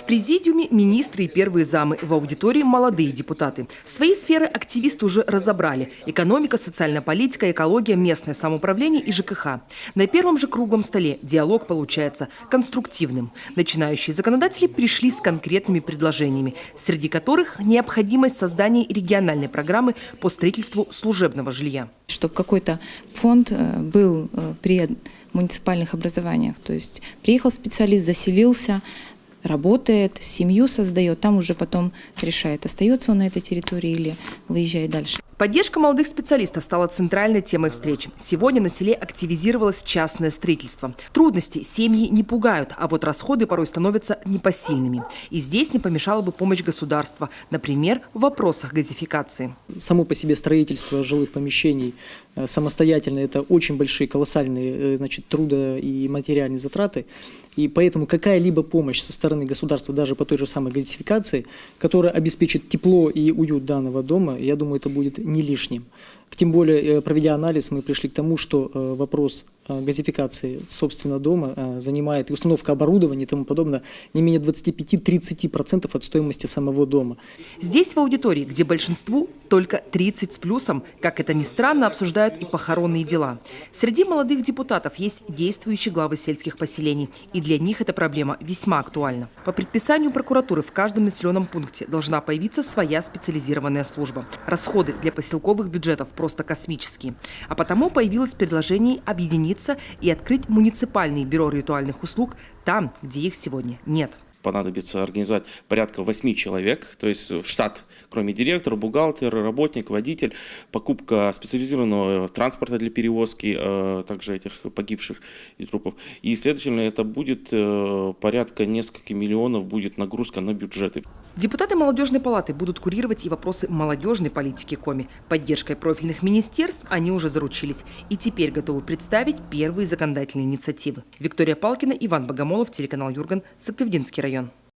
В президиуме министры и первые замы, в аудитории молодые депутаты. Свои сферы активисты уже разобрали. Экономика, социальная политика, экология, местное самоуправление и ЖКХ. На первом же круглом столе диалог получается конструктивным. Начинающие законодатели пришли с конкретными предложениями, среди которых необходимость создания региональной программы по строительству служебного жилья. Чтобы какой-то фонд был при муниципальных образованиях. То есть приехал специалист, заселился, работает, семью создает, там уже потом решает, остается он на этой территории или выезжает дальше. Поддержка молодых специалистов стала центральной темой встречи. Сегодня на селе активизировалось частное строительство. Трудности семьи не пугают, а вот расходы порой становятся непосильными. И здесь не помешала бы помощь государства, например, в вопросах газификации. Само по себе строительство жилых помещений самостоятельно – это очень большие, колоссальные трудо- и материальные затраты. И поэтому какая-либо помощь со стороны государства, даже по той же самой газификации, которая обеспечит тепло и уют данного дома, я думаю, это будет не лишним. Тем более, проведя анализ, мы пришли к тому, что вопрос газификации собственного дома занимает, и установка оборудования и тому подобное, не менее 25-30% от стоимости самого дома. Здесь, в аудитории, где большинству только 30 с плюсом, как это ни странно, обсуждают и похоронные дела. Среди молодых депутатов есть действующие главы сельских поселений, и для них эта проблема весьма актуальна. По предписанию прокуратуры в каждом населенном пункте должна появиться своя специализированная служба. Расходы для поселковых бюджетов просто космические. А потому появилось предложение объединиться и открыть муниципальные бюро ритуальных услуг там, где их сегодня нет. Понадобится организовать порядка 8 человек, то есть штат, кроме директора, бухгалтера, работник, водитель, покупка специализированного транспорта для перевозки также этих погибших и трупов. И, следовательно, это будет порядка нескольких миллионов будет нагрузка на бюджеты. Депутаты молодежной палаты будут курировать и вопросы молодежной политики Коми. Поддержкой профильных министерств они уже заручились и теперь готовы представить первые законодательные инициативы. Виктория Палкина, Иван Богомолов, телеканал Юрган, Сыктывдинский район.